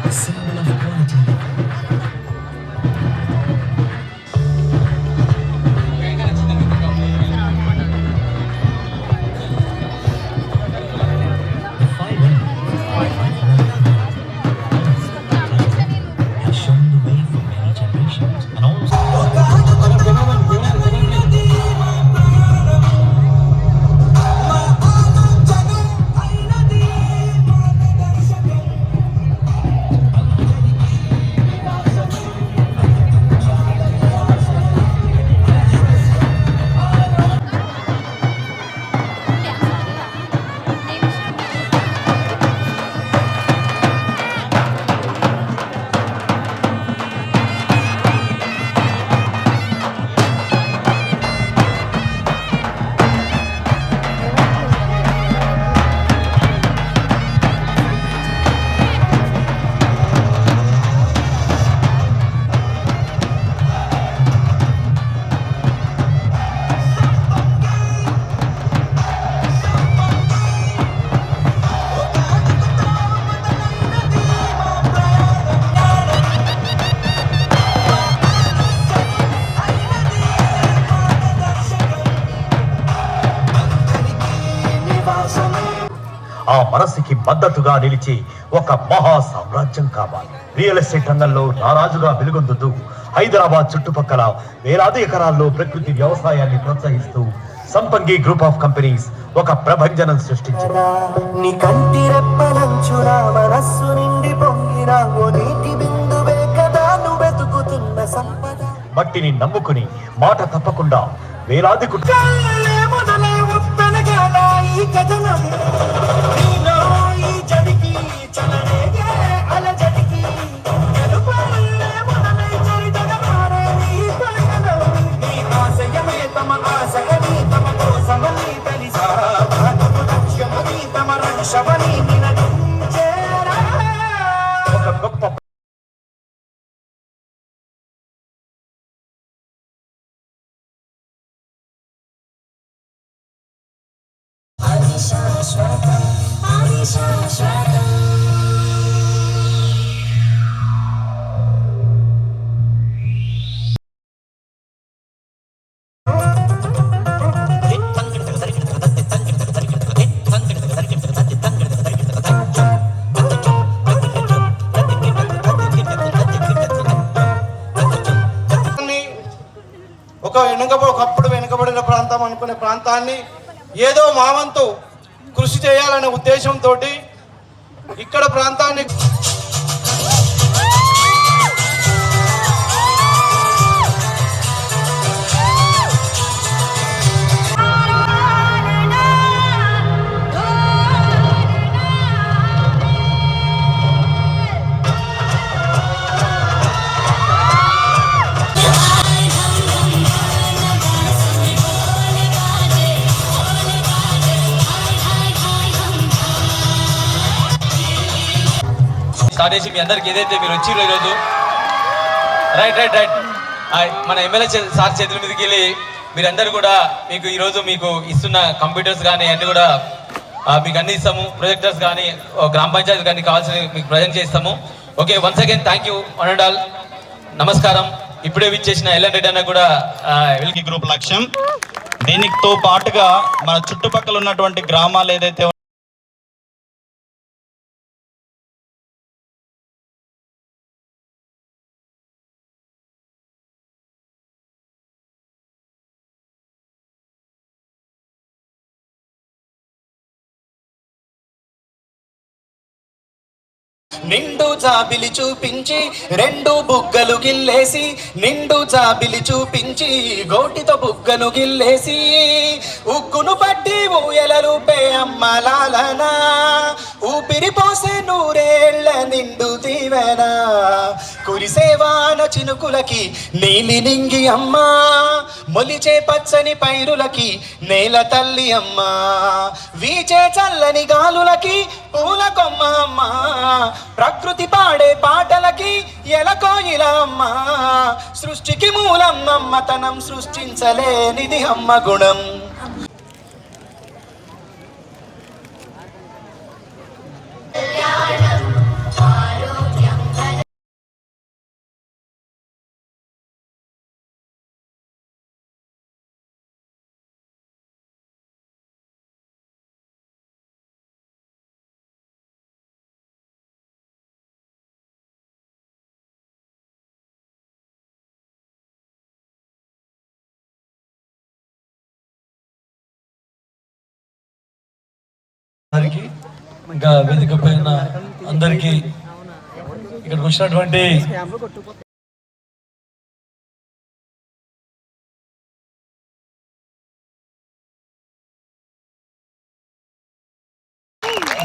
a symbol of quality. The fiber has shown the way for many generations and also ఆ మనసుకి మద్దతుగా నిలిచి ఒక మహా సామ్రాజ్యం కావాలి. రియల్ ఎస్టేట్ రంగంలో నారాజుగా వెలుగొందుతూ హైదరాబాద్ చుట్టుపక్కల వేలాది ఎకరాల్లో ప్రకృతి వ్యవసాయాన్ని ప్రోత్సహిస్తూ సంపంగి గ్రూప్ ఆఫ్ కంపెనీస్ ఒక ప్రభంజనం సృష్టించింది. మట్టిని నమ్ముకుని మాట తప్పకుండా వేలాది ఒక గొప్ప ఒకప్పుడు వెనుకబడిన ప్రాంతం అనుకునే ప్రాంతాన్ని ఏదో మావంతు కృషి చేయాలనే ఉద్దేశంతో ఇక్కడ ప్రాంతాన్ని స్టార్ట్ చేసి మీ అందరికి ఏదైతే మీరు వచ్చిరో ఈరోజు రైట్ మన ఎమ్మెల్యే సార్ చేతుల మీదకి వెళ్ళి మీరందరూ కూడా మీకు ఈరోజు మీకు ఇస్తున్న కంప్యూటర్స్ కానీ అన్ని కూడా మీకు అన్ని ఇస్తాము. ప్రొజెక్టర్స్ కానీ గ్రామ పంచాయతీ కానీ కావాల్సిన మీకు ప్రజెంట్ చేస్తాము. Okay, once again thank you అనడాల్. నమస్కారం. ఇప్పుడే విచ్చేసిన ఎల్ఎన్ రెడ్డి అన్న కూడా వెల్కి గ్రూప్ లక్ష్యం. దీనితో పాటుగా మన చుట్టుపక్కల ఉన్నటువంటి గ్రామాలు ఏదైతే నిండు జాబిలి చూపించి రెండు బుగ్గలు గిల్లేసి, నిండు జాబిలి చూపించి గోటితో బుగ్గను గిల్లేసి, ఉగ్గును పట్టి ఊయలలుపే అమ్మలాలనా, ఊపిరి పోసే నూరేళ్ల నిండు దీవెన, కురిసేవాన చినుకులకి నీలి నింగి అమ్మా, మొలిచే పచ్చని పైరులకి నేల తల్లి అమ్మా, వీచే చల్లని గాలులకి పూల కొమ్మ అమ్మా, ప్రకృతి పాడే పాటలకి ఎలకోయిల అమ్మా, సృష్టికి మూలం అమ్మతనం, సృష్టించలేనిది అమ్మ గుణం. ఆరోగ్యం వారికి ఇంకా వేదిక పైన అందరికీ ఇక్కడికి వచ్చినటువంటి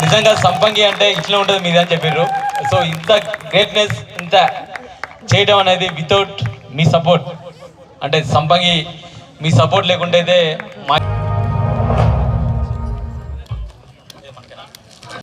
నిజంగా సంపంగి అంటే ఇట్లా ఉంటుంది మీద అని చెప్పారు. సో ఇంత గ్రేట్నెస్ ఇంత చేయడం అనేది వితౌట్ మీ సపోర్ట్, అంటే సంపంగి మీ సపోర్ట్ లేకుంటే అయితే మా